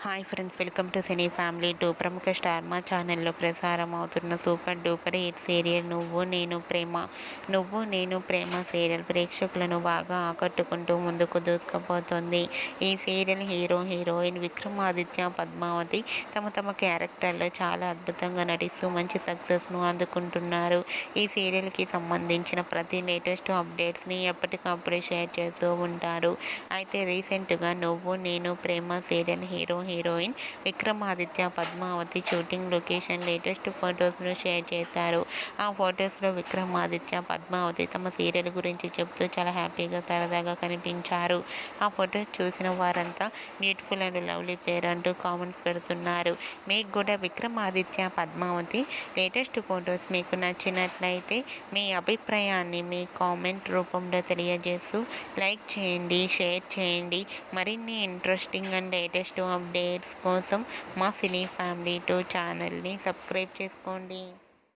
Hi friends, welcome to cine family 2. ప్రముఖ star మా ఛానల్లో ప్రసారం అవుతున్న సూపర్ డూపర్ హిట్ సీరియల్ నువ్వు నేను ప్రేమ సీరియల్ ప్రేక్షకులను బాగా ఆకట్టుకుంటూ ముందుకు దూసుకుపోతుంది. ఈ సీరియల్ హీరోయిన్ విక్రమాదిత్య, పద్మావతి తమ క్యారెక్టర్లో చాలా అద్భుతంగా నటిస్తూ మంచి సక్సెస్ను అందుకుంటున్నారు. ఈ సీరియల్కి సంబంధించిన ప్రతి లేటెస్ట్ అప్డేట్స్ని ఎప్పటికప్పుడు షేర్ చేస్తూ ఉంటారు. అయితే రీసెంట్గా Nuvvu Nenu Prema serial heroine Vikramaditya, Padmavathi shooting location latest ఫొటోస్ను షేర్ చేశారు. ఆ ఫొటోస్లో విక్రమాదిత్య, పద్మావతి తమ సీరియల్ గురించి చెబుతూ చాలా హ్యాపీగా సరదాగా కనిపించారు. ఆ ఫొటోస్ చూసిన వారంతా బ్యూటిఫుల్ అండ్ లవ్లీ పేర్ అంటూ కామెంట్స్ పెడుతున్నారు. మీకు కూడా విక్రమాదిత్య, పద్మావతి లేటెస్ట్ ఫొటోస్ మీకు నచ్చినట్లయితే మీ అభిప్రాయాన్ని మీ కామెంట్ రూపంలో తెలియజేస్తూ లైక్ చేయండి, షేర్ చేయండి. మరిన్ని ఇంట్రెస్టింగ్ అండ్ లేటెస్ట్ అప్డేట్స్ కోసం మా సినీ ఫ్యామిలీ 2 ఛానల్ని సబ్స్క్రైబ్ చేసుకోండి.